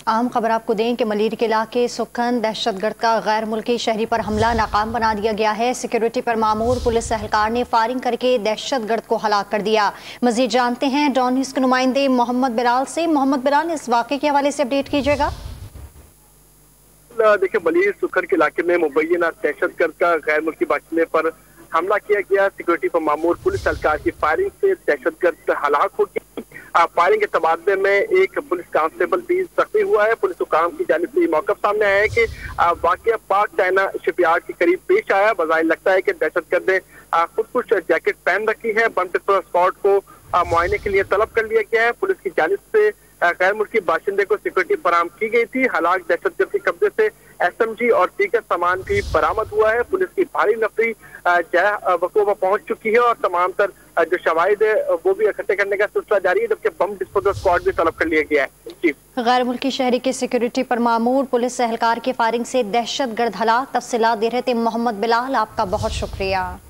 अहम खबर आपको दें कि मलिर के इलाके सुखन दहशतगर्द का गैर मुल्की शहरी पर हमला नाकाम बना दिया गया है। सिक्योरिटी पर मामूर पुलिस एहलकार ने फायरिंग करके दहशतगर्द को हलाक कर दिया। मजीद जानते हैं डॉन न्यूज़ के नुमाइंदे मोहम्मद बिलाल से। मोहम्मद बिलाल, इस वाक़े के हवाले से अपडेट कीजिएगा। देखिए, मलिर सुखन के इलाके में मुबैना दहशतगर्द का गैर मुल्की बाशिंदे पर हमला किया गया। सिक्योरिटी पर मामूर पुलिस एहलकार की फायरिंग से दहशतगर्द हलाक हो गया। फायरिंग के तबादले में एक पुलिस कांस्टेबल भी जख्मी हुआ है। पुलिस हुकाम की जानिब से मौका सामने आया है कि वाकया पाक चाइना शिपयार्ड के करीब पेश आया। बज़ाहिर लगता है कि दहशतगर्द ने खुद कुछ जैकेट पहन रखी है। बम पिस्तौल स्पॉट को मुआयने के लिए तलब कर लिया गया है। पुलिस की जानिब से गैर मुल्की बाशिंदे को सिक्योरिटी फराहम की गई थी। हलाक दहशतगर्द के कब्जे से SMG और दीगर सामान भी बरामद हुआ है। पुलिस की भारी नफरी वकूफ पहुंच चुकी है और तमाम तर जो शवाहिद है वो भी इकट्ठे करने का सिलसिला जारी है, जबकि बम डिस्पोजल स्क्वाड भी तलब कर लिया गया है। जी, गैर मुल्की शहरी की सिक्योरिटी पर मामूर पुलिस एहलकार की फायरिंग से दहशतगर्द हलाक। तफसीलात दे रहे थे मोहम्मद बिलाल, आपका बहुत शुक्रिया।